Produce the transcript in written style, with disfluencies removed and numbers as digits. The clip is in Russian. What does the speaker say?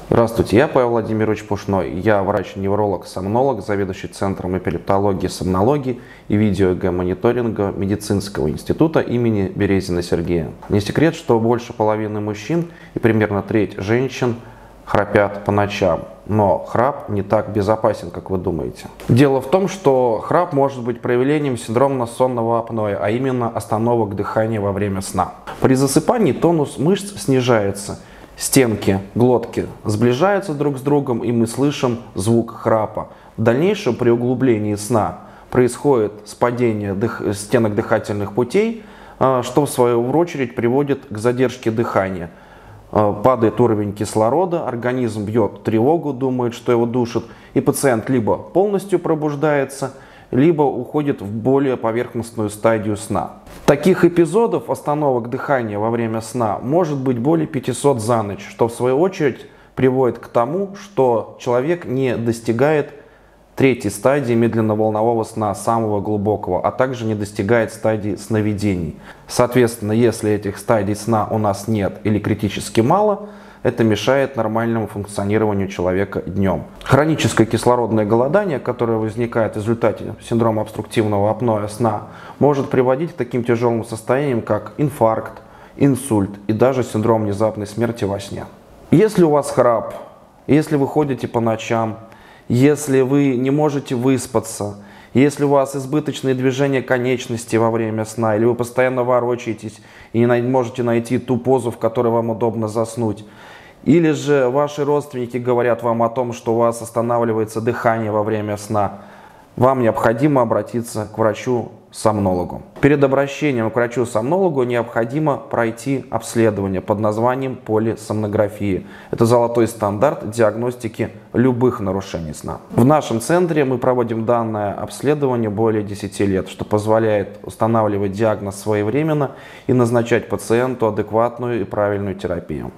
Здравствуйте, я Павел Владимирович Пушной. Я врач-невролог-сомнолог, заведующий Центром эпилептологии, сомнологии и видео-ЭГ-мониторинга Медицинского института имени Березина Сергея. Не секрет, что больше половины мужчин и примерно треть женщин храпят по ночам. Но храп не так безопасен, как вы думаете. Дело в том, что храп может быть проявлением синдрома сонного апноэ, а именно остановок дыхания во время сна. При засыпании тонус мышц снижается. Стенки глотки сближаются друг с другом, и мы слышим звук храпа. В дальнейшем при углублении сна происходит спадение стенок дыхательных путей, что в свою очередь приводит к задержке дыхания. Падает уровень кислорода, организм бьет тревогу, думает, что его душит, и пациент либо полностью пробуждается, либо уходит в более поверхностную стадию сна. Таких эпизодов остановок дыхания во время сна может быть более 500 за ночь, что в свою очередь приводит к тому, что человек не достигает третьей стадии медленно-волнового сна, самого глубокого, а также не достигает стадии сновидений. Соответственно, если этих стадий сна у нас нет или критически мало, это мешает нормальному функционированию человека днем. Хроническое кислородное голодание, которое возникает в результате синдрома обструктивного апноэ сна, может приводить к таким тяжелым состояниям, как инфаркт, инсульт и даже синдром внезапной смерти во сне. Если у вас храп, если вы ходите по ночам, если вы не можете выспаться, если у вас избыточные движения конечностей во время сна, или вы постоянно ворочаетесь и не можете найти ту позу, в которой вам удобно заснуть, или же ваши родственники говорят вам о том, что у вас останавливается дыхание во время сна, вам необходимо обратиться к врачу-сомнологу. Перед обращением к врачу-сомнологу необходимо пройти обследование под названием полисомнография. Это золотой стандарт диагностики любых нарушений сна. В нашем центре мы проводим данное обследование более 10 лет, что позволяет устанавливать диагноз своевременно и назначать пациенту адекватную и правильную терапию.